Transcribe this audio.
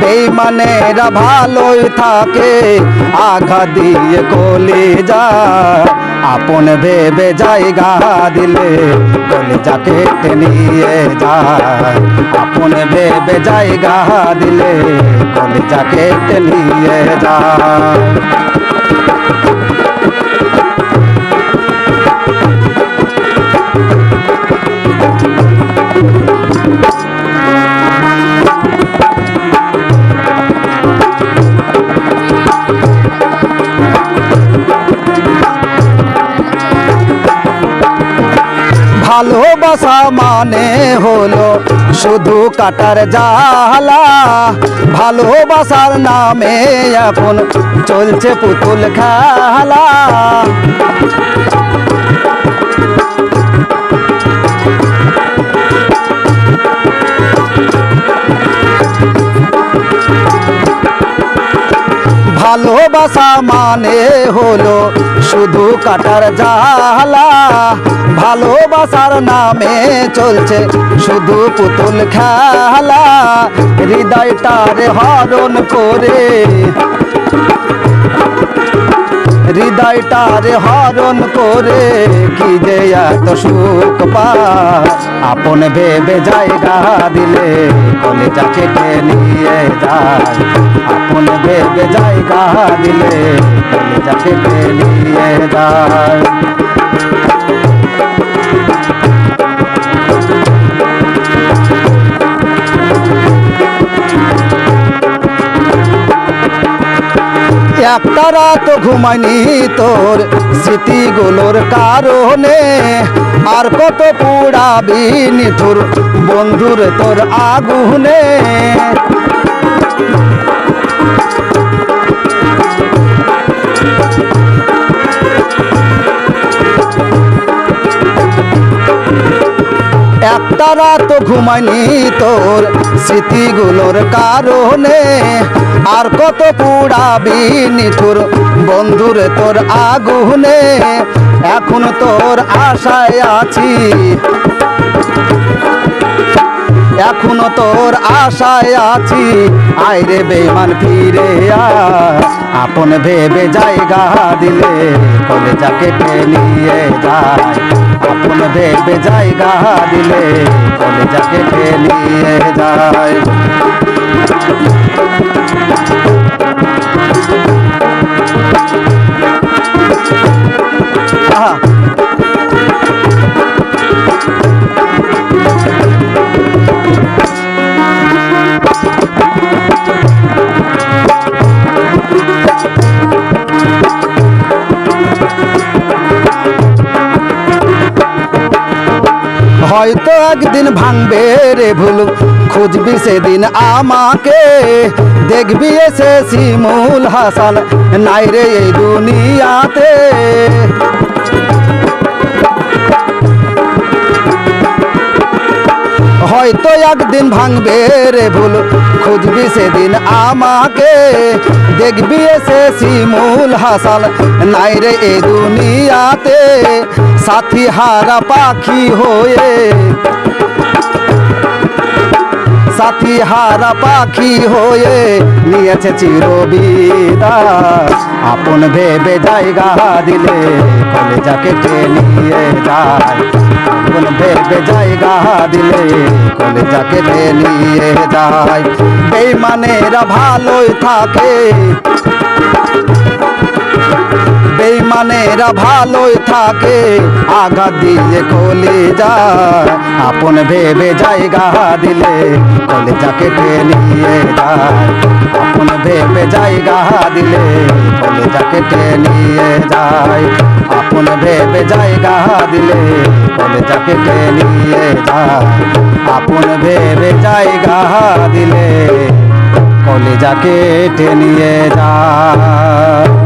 বেঈমানেরা ভালোই থাকে আঘাত দিয়ে কলিজা, আপন ভেবে জায়গা দিলে কলিজা কেটে নিয়ে যায়। আপন ভেবে জায়গা দিলে কলিজা কেটে নিয়ে যায়। ভালোবাসা মানে হলো শুধু কাটার জ্বালা, ভালোবাসার নামে এখন চলছে পুতুল খেলা। ভালোবাসা মানে হলো শুধু কাটার জ্বালা, ভালোবাসার নামে চলছে শুধু পুতুল খেলা। হৃদয়টারে হরণ করে, হৃদয়টারে হরণ করে কি যে এত সুখ পায়। আপন ভেবে জায়গা দিলে কলিজা কেটে নিয়ে যায়। আপন ভেবে জায়গা দিলে কলিজা কেটে নিয়ে যায়। একটা রাত ঘুমাইনি তোর স্মৃতিগুলোর কারণে, আর কত পুড়াবি নিঠুর বন্ধুর তোর আগুনে। একটা রাত ঘুমাইনি তোর স্মৃতিগুলোর কারণে, আর কত পুড়াবি নিঠুর বন্ধুর তোর আগুনে। এখন তোর আশায় আছি, এখনো তোর আশায় আছি, আইরে বেঈমান ফিরে আয়। আপন ভেবে জায়গা দিলে কলিজা কেটে নিয়ে যায়। আপন ভেবে জায়গা দিলে কলিজা কেটে নিয়ে যায়। হয়তো একদিন ভাঙবে রে ভুল, খুঁজবি সেদিন আমাকে, দেখবি এসে শিমুল হাসান নাই রে এই দুনিয়াতে। হয়তো একদিন ভাঙবে রে ভুল, খুঁজবি সেদিন আমাকে, দেখবি এসে শিমুল হাসান নাই রে এই দুনিয়াতে। সাথী হারা পাখি হয়ে, সাথী হারা পাখি হয়ে নিয়েছে চিরবিদায়। আপন ভেবে জায়গা দিলে কলিজা কেটে নিয়ে যায়। আপন ভেবে জায়গা দিলে কলিজা কেটে নিয়ে যায়। বেঈমানেরা ভালোই থাকে, বেঈমানেরা ভালোই থাকে আঘাত দিয়ে কলিজা। আপন ভেবে জায়গা দিলে কলিজা কেটে নিয়ে যায়। আপন ভেবে জায়গা দিলে কলিজা কেটে নিয়ে যায়। আপন ভেবে জায়গা দিলে কলিজা কেটে নিয়ে যায়। আপন ভেবে জায়গা দিলে কলিজা কেটে নিয়ে যায়।